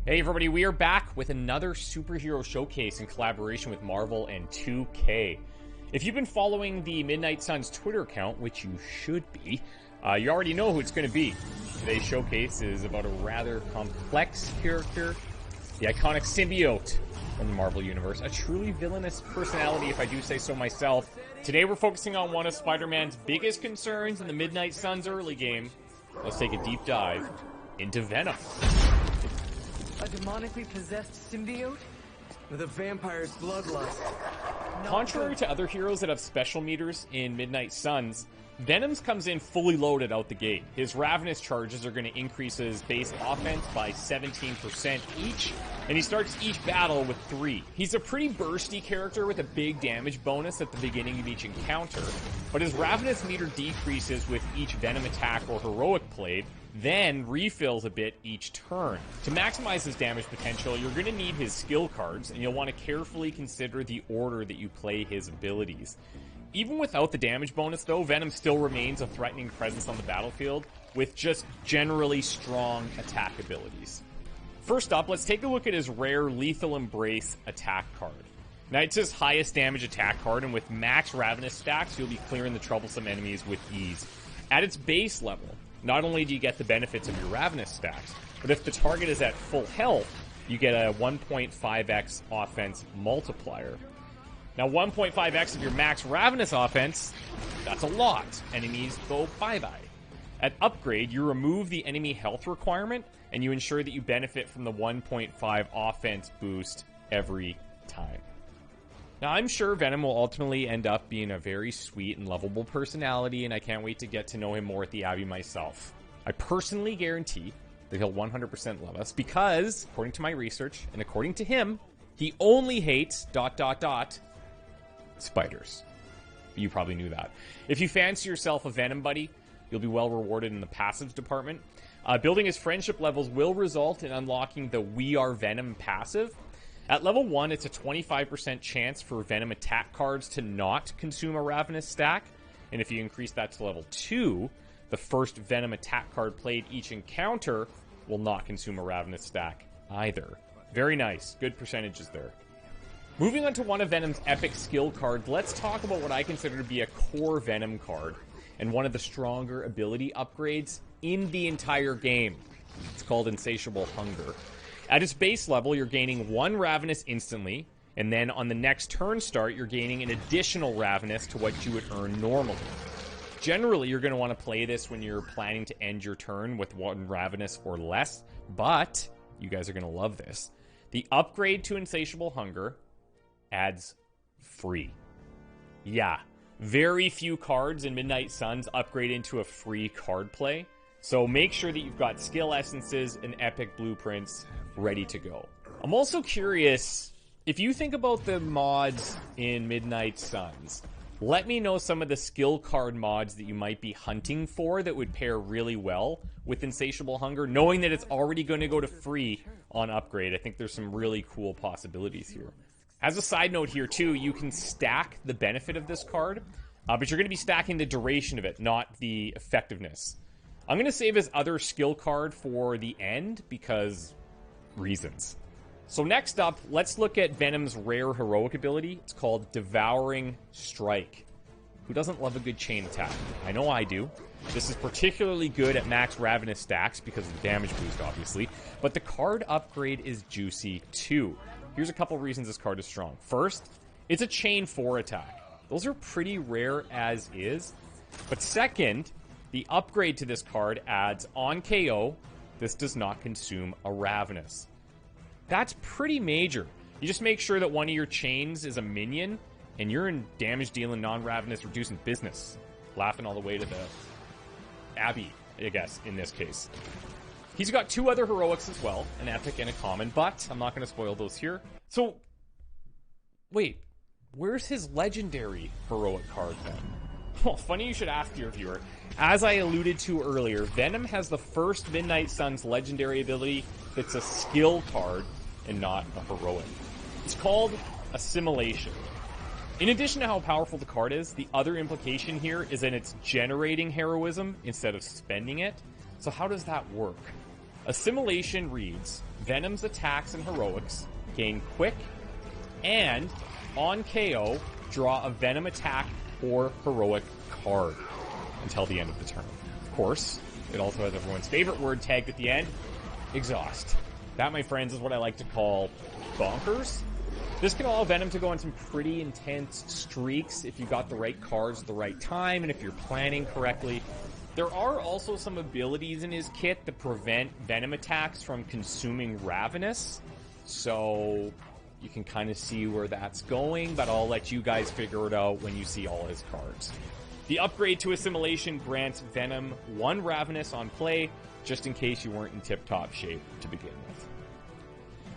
Hey everybody, we are back with another superhero showcase in collaboration with Marvel and 2K. If you've been following the Midnight Suns Twitter account, which you should be, you already know who it's going to be. Today's showcase is about a rather complex character, the iconic symbiote from the Marvel Universe, a truly villainous personality if I do say so myself. Today we're focusing on one of Spider-Man's biggest concerns in the Midnight Suns early game. Let's take a deep dive into Venom. A demonically possessed symbiote? With a vampire's bloodlust. Contrary to other heroes that have special meters in Midnight Suns, Venom's comes in fully loaded out the gate. His Ravenous charges are going to increase his base offense by 17% each, and he starts each battle with 3. He's a pretty bursty character with a big damage bonus at the beginning of each encounter, but his Ravenous meter decreases with each Venom attack or heroic played, then refills a bit each turn. To maximize his damage potential, you're going to need his skill cards, and you'll want to carefully consider the order that you play his abilities. Even without the damage bonus, though, Venom still remains a threatening presence on the battlefield with just generally strong attack abilities. First up, let's take a look at his rare Lethal Embrace attack card. Now, it's his highest damage attack card, and with max Ravenous stacks, you'll be clearing the troublesome enemies with ease. At its base level, not only do you get the benefits of your Ravenous stacks, but if the target is at full health, you get a 1.5x offense multiplier. Now, 1.5x of your max Ravenous offense, that's a lot. Enemies go bye-bye. At upgrade, you remove the enemy health requirement, and you ensure that you benefit from the 1.5 offense boost every time. Now, I'm sure Venom will ultimately end up being a very sweet and lovable personality, and I can't wait to get to know him more at the Abbey myself. I personally guarantee that he'll 100% love us because, according to my research, and according to him, he only hates ... spiders. You probably knew that. If you fancy yourself a Venom buddy, you'll be well rewarded in the passives department. Building his friendship levels will result in unlocking the We Are Venom passive. At level 1, it's a 25% chance for Venom attack cards to not consume a Ravenous stack. And if you increase that to level 2, the first Venom attack card played each encounter will not consume a Ravenous stack either. Very nice. Good percentages there. Moving on to one of Venom's epic skill cards, let's talk about what I consider to be a core Venom card and one of the stronger ability upgrades in the entire game. It's called Insatiable Hunger. At its base level, you're gaining 1 Ravenous instantly, and then on the next turn start, you're gaining an additional Ravenous to what you would earn normally. Generally, you're going to want to play this when you're planning to end your turn with 1 Ravenous or less, but you guys are going to love this. The upgrade to Insatiable Hunger adds free. Yeah, very few cards in Midnight Suns upgrade into a free card play, so make sure that you've got skill essences and epic blueprints ready to go. I'm also curious, if you think about the mods in Midnight Suns, let me know some of the skill card mods that you might be hunting for that would pair really well with Insatiable Hunger, knowing that it's already going to go to free on upgrade. I think there's some really cool possibilities here. As a side note here, too, you can stack the benefit of this card, but you're going to be stacking the duration of it, not the effectiveness. I'm going to save his other skill card for the end because reasons. So next up, let's look at Venom's rare heroic ability. It's called Devouring Strike. Who doesn't love a good chain attack? I know I do. This is particularly good at max Ravenous stacks because of the damage boost, obviously, but the card upgrade is juicy too. Here's a couple reasons this card is strong. First, it's a chain 4 attack. Those are pretty rare as is. But second, the upgrade to this card adds on KO, this does not consume a Ravenous. That's pretty major. You just make sure that one of your chains is a minion, and you're in damage dealing, non-Ravenous reducing business. Laughing all the way to the Abbey, I guess, in this case. He's got 2 other heroics as well, an epic and a common, but I'm not going to spoil those here. So, wait, where's his legendary heroic card then? Well, funny you should ask, dear viewer. As I alluded to earlier, Venom has the first Midnight Suns legendary ability that's a skill card and not a heroic. It's called Assimilation. In addition to how powerful the card is, the other implication here is that it's generating heroism instead of spending it. So how does that work? Assimilation reads, Venom's attacks and heroics gain quick, and on KO, draw a Venom attack or heroic card until the end of the turn. Of course, it also has everyone's favorite word tagged at the end, exhaust. That, my friends, is what I like to call bonkers. This can allow Venom to go on some pretty intense streaks if you got the right cards at the right time and if you're planning correctly. There are also some abilities in his kit that prevent Venom attacks from consuming Ravenous, so you can kind of see where that's going, but I'll let you guys figure it out when you see all his cards. The upgrade to Assimilation grants Venom 1 Ravenous on play, just in case you weren't in tip-top shape to begin with.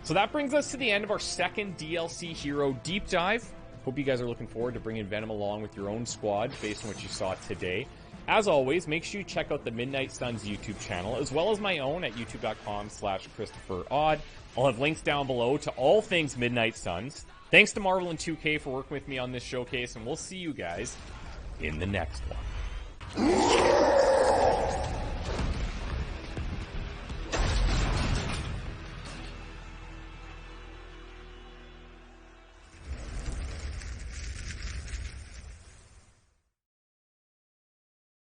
So that brings us to the end of our second DLC hero deep dive. Hope you guys are looking forward to bringing Venom along with your own squad based on what you saw today. As always, make sure you check out the Midnight Suns YouTube channel, as well as my own at youtube.com/ChristopherOdd. I'll have links down below to all things Midnight Suns. Thanks to Marvel and 2K for working with me on this showcase, and we'll see you guys in the next one.